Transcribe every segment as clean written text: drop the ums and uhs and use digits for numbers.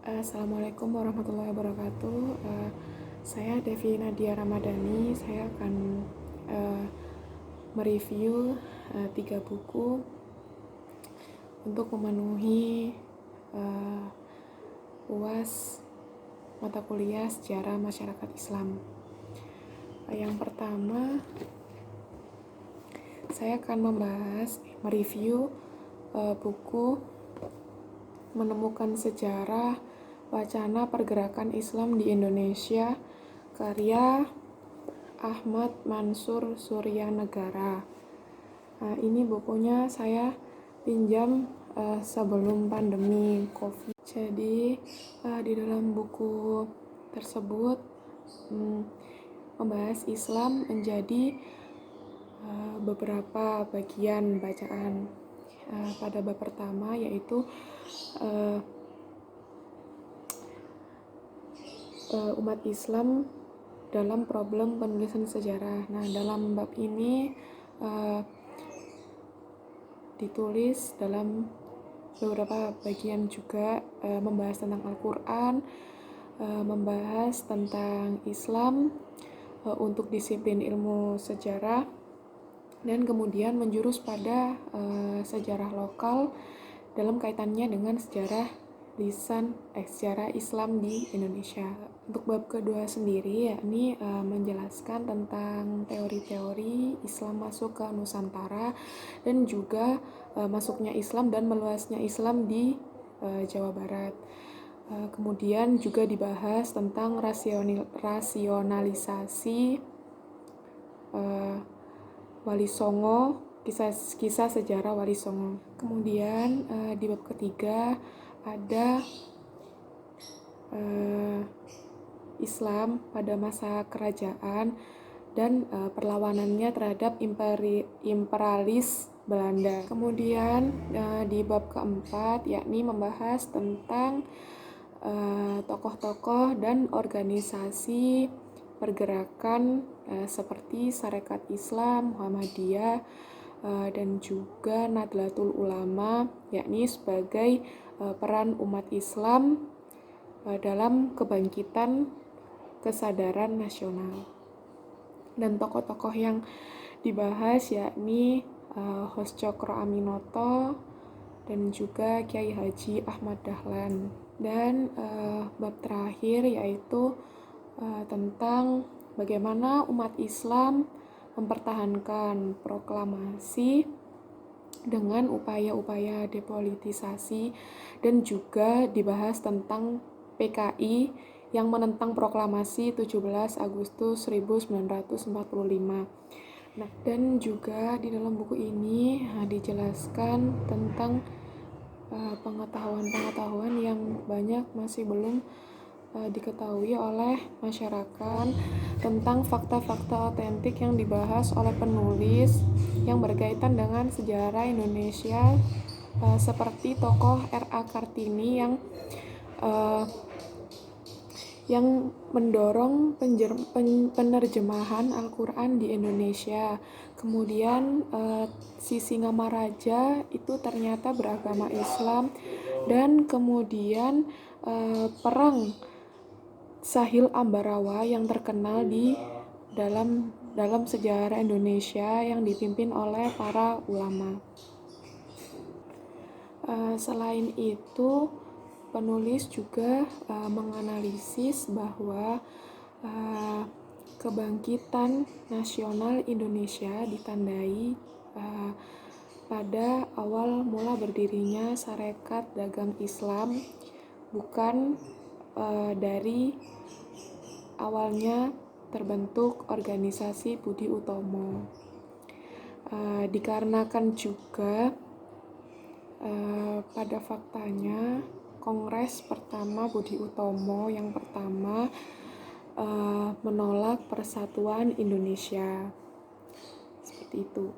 Assalamualaikum warahmatullahi wabarakatuh. Saya Devi Nadia Ramadhani. Saya akan mereview 3 buku untuk memenuhi UAS mata kuliah Sejarah Masyarakat Islam. Yang pertama, saya akan mereview buku Menemukan Sejarah Wacana Pergerakan Islam di Indonesia, karya Ahmad Mansur Suryanegara. Ini bukunya saya pinjam sebelum pandemi COVID. Jadi di dalam buku tersebut membahas Islam menjadi beberapa bagian bacaan. Pada bab pertama yaitu umat Islam dalam problem penulisan sejarah. Nah, dalam bab ini ditulis dalam beberapa bagian juga membahas tentang Al-Quran, membahas tentang Islam untuk disiplin ilmu sejarah, dan kemudian menjurus pada sejarah lokal dalam kaitannya dengan sejarah Islam di Indonesia. Untuk bab kedua sendiri yakni menjelaskan tentang teori-teori Islam masuk ke Nusantara dan juga masuknya Islam dan meluasnya Islam di Jawa Barat. Kemudian juga dibahas tentang rasionalisasi Wali Songo, kisah sejarah Wali Songo. Kemudian di bab ketiga ada Islam pada masa kerajaan dan perlawanannya terhadap imperialis Belanda. Kemudian di bab keempat yakni membahas tentang tokoh-tokoh dan organisasi pergerakan seperti Sarekat Islam, Muhammadiyah, dan juga Nahdlatul Ulama, yakni sebagai peran umat Islam dalam kebangkitan kesadaran nasional. Dan tokoh-tokoh yang dibahas yakni Hos-Cokro Aminoto dan juga Kiai Haji Ahmad Dahlan. Dan bab terakhir yaitu tentang bagaimana umat Islam mempertahankan proklamasi dengan upaya-upaya depolitisasi, dan juga dibahas tentang PKI yang menentang proklamasi 17 Agustus 1945. Nah, dan juga di dalam buku ini dijelaskan tentang pengetahuan-pengetahuan yang banyak masih belum diketahui oleh masyarakat tentang fakta-fakta otentik yang dibahas oleh penulis yang berkaitan dengan sejarah Indonesia, seperti tokoh R.A. Kartini yang mendorong penerjemahan Al-Quran di Indonesia. Kemudian Sisingamaraja itu ternyata beragama Islam, dan kemudian perang Sahil Ambarawa yang terkenal di dalam sejarah Indonesia yang dipimpin oleh para ulama. Selain itu, penulis juga menganalisis bahwa kebangkitan nasional Indonesia ditandai pada awal mula berdirinya Sarekat Dagang Islam, bukan dari awalnya terbentuk organisasi Budi Utomo. Dikarenakan juga pada faktanya Kongres pertama Budi Utomo yang pertama menolak persatuan Indonesia. Seperti itu.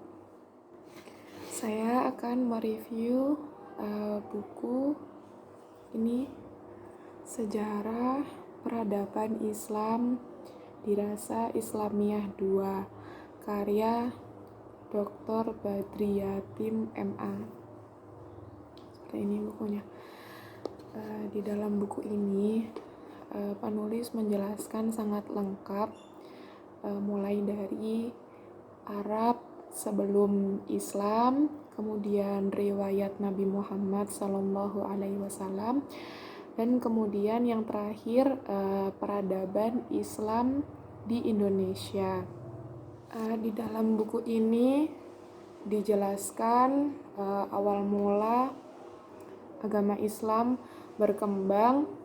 Saya akan mereview buku ini, Sejarah Peradaban Islam Dirasa Islamiyah 2, karya Dr. Badri Yatim MA. Seperti ini bukunya. Di dalam buku ini penulis menjelaskan sangat lengkap, mulai dari Arab sebelum Islam, kemudian riwayat Nabi Muhammad SAW, dan kemudian yang terakhir peradaban Islam di Indonesia. Di dalam buku ini dijelaskan awal mula agama Islam berkembang.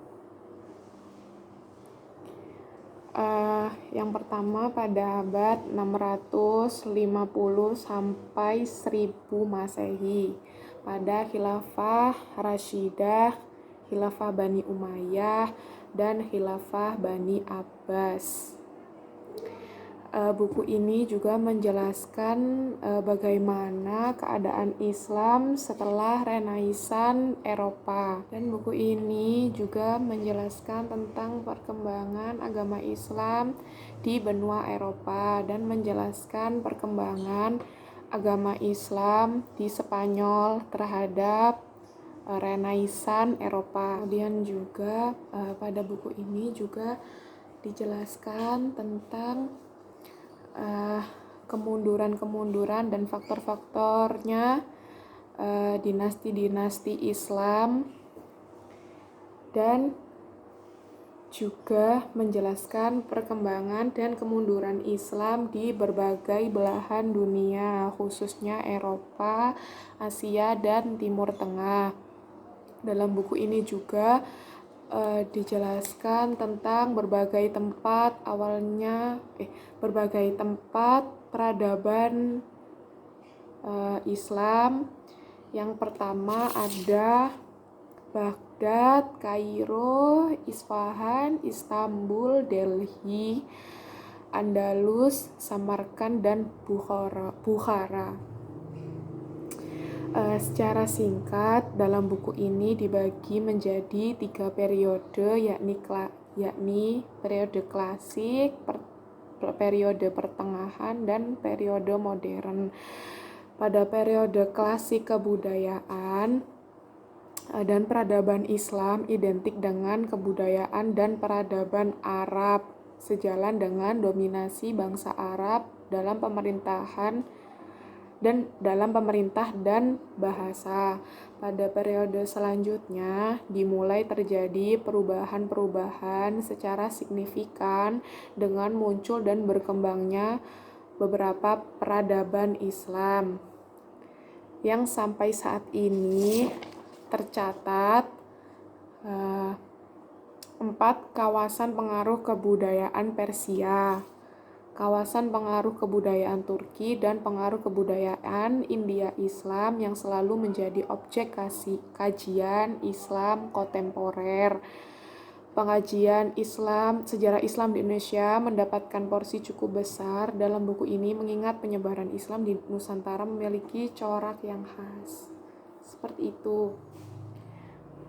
Yang pertama pada abad 650 sampai 1000 Masehi pada Khilafah Rasyidah, Khilafah Bani Umayyah, dan Khilafah Bani Abbas. Buku ini juga menjelaskan bagaimana keadaan Islam setelah Renaissance Eropa. Dan buku ini juga menjelaskan tentang perkembangan agama Islam di benua Eropa dan menjelaskan perkembangan agama Islam di Spanyol terhadap Renaissance Eropa. Kemudian juga pada buku ini juga dijelaskan tentang kemunduran dan faktor-faktornya dinasti-dinasti Islam, dan juga menjelaskan perkembangan dan kemunduran Islam di berbagai belahan dunia, khususnya Eropa, Asia, dan Timur Tengah. Dalam buku ini juga dijelaskan tentang berbagai tempat peradaban Islam. Yang pertama ada Baghdad, Kairo, Isfahan, Istanbul, Delhi, Andalus, Samarkand, dan Bukhara. Secara singkat, dalam buku ini dibagi menjadi 3 periode, yakni periode klasik, periode pertengahan, dan periode modern. Pada periode klasik, kebudayaan dan peradaban Islam identik dengan kebudayaan dan peradaban Arab, sejalan dengan dominasi bangsa Arab dalam pemerintah dan bahasa. Pada periode selanjutnya dimulai terjadi perubahan-perubahan secara signifikan dengan muncul dan berkembangnya beberapa peradaban Islam yang sampai saat ini tercatat 4 kawasan pengaruh kebudayaan Persia, kawasan pengaruh kebudayaan Turki, dan pengaruh kebudayaan India Islam yang selalu menjadi objek kajian Islam kontemporer. Pengajian sejarah Islam di Indonesia mendapatkan porsi cukup besar dalam buku ini mengingat penyebaran Islam di Nusantara memiliki corak yang khas. Seperti itu.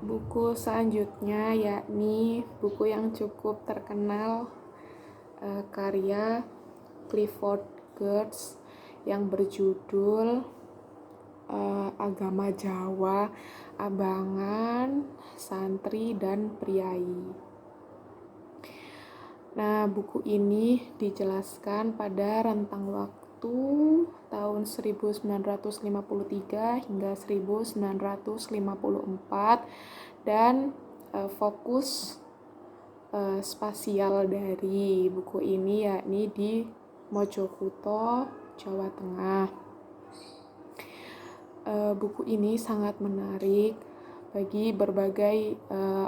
Buku selanjutnya yakni buku yang cukup terkenal, karya Clifford Geertz yang berjudul Agama Jawa, Abangan, Santri, dan Priai. Nah, buku ini dijelaskan pada rentang waktu tahun 1953 hingga 1954 dan fokus spasial dari buku ini yakni di Mojokerto, Jawa Tengah. Buku ini sangat menarik bagi berbagai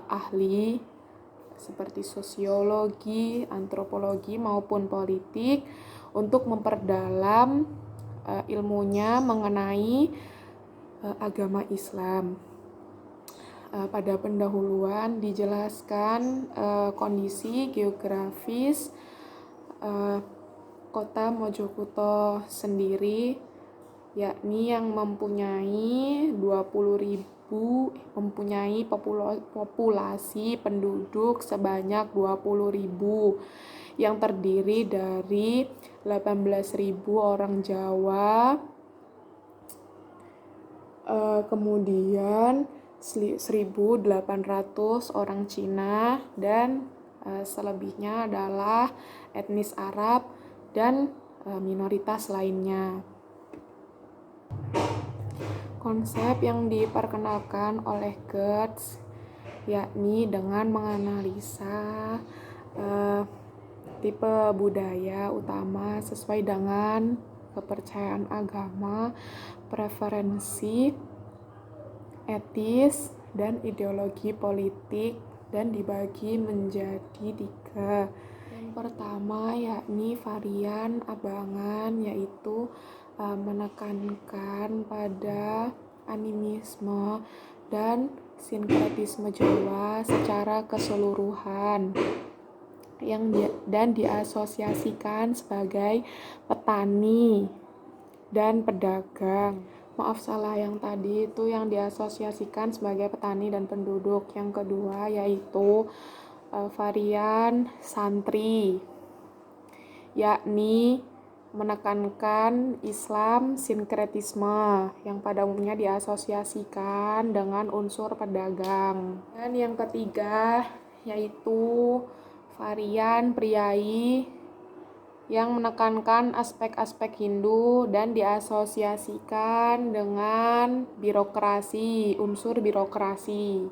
ahli seperti sosiologi, antropologi, maupun politik untuk memperdalam ilmunya mengenai agama Islam. Pada pendahuluan dijelaskan kondisi geografis kota Mojokerto sendiri, yakni yang mempunyai populasi penduduk sebanyak 20.000 yang terdiri dari 18.000 orang Jawa, kemudian 1.800 orang Cina, dan selebihnya adalah etnis Arab dan minoritas lainnya. Konsep yang diperkenalkan oleh Geertz yakni dengan menganalisa tipe budaya utama sesuai dengan kepercayaan agama, preferensi etis, dan ideologi politik, dan dibagi menjadi 3. Yang pertama yakni varian abangan, yaitu menekankan pada animisme dan sinkretisme Jawa secara keseluruhan dan diasosiasikan sebagai petani dan pedagang. Maaf, salah, yang tadi itu yang diasosiasikan sebagai petani dan penduduk. Yang kedua yaitu varian santri, yakni menekankan Islam sinkretisme yang pada umumnya diasosiasikan dengan unsur pedagang. Dan yang ketiga yaitu varian priai yang menekankan aspek-aspek Hindu dan diasosiasikan dengan birokrasi, unsur birokrasi.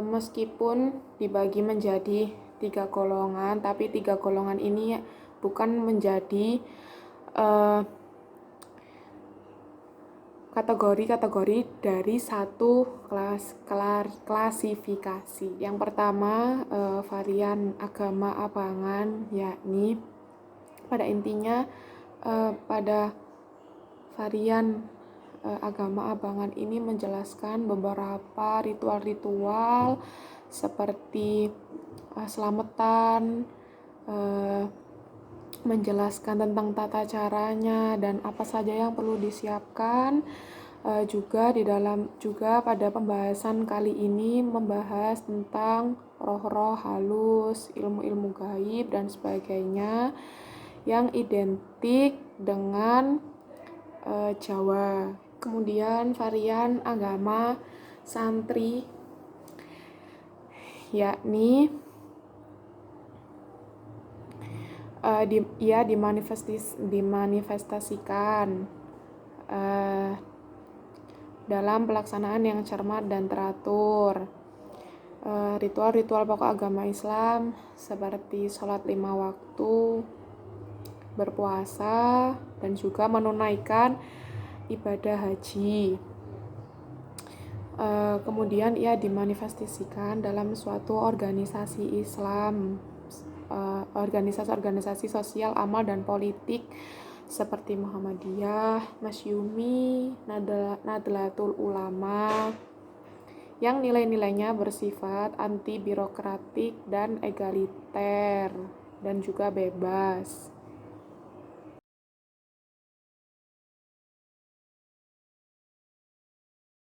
Meskipun dibagi menjadi 3 golongan, tapi 3 golongan ini bukan menjadi kategori-kategori dari satu klasifikasi. Yang pertama varian agama abangan, yakni pada intinya pada varian agama abangan ini menjelaskan beberapa ritual-ritual seperti selamatan, menjelaskan tentang tata caranya dan apa saja yang perlu disiapkan. Juga pada pembahasan kali ini membahas tentang roh-roh halus, ilmu-ilmu gaib dan sebagainya yang identik dengan Jawa. Kemudian varian agama santri, yakni ia dimanifestasikan dalam pelaksanaan yang cermat dan teratur. Ritual-ritual pokok agama Islam seperti sholat 5 waktu, berpuasa, dan juga menunaikan ibadah haji. Kemudian ia dimanifestasikan dalam suatu organisasi Islam, organisasi sosial, amal, dan politik seperti Muhammadiyah, Masyumi, Nadlatul Ulama, yang nilai-nilainya bersifat anti birokratik dan egaliter dan juga bebas.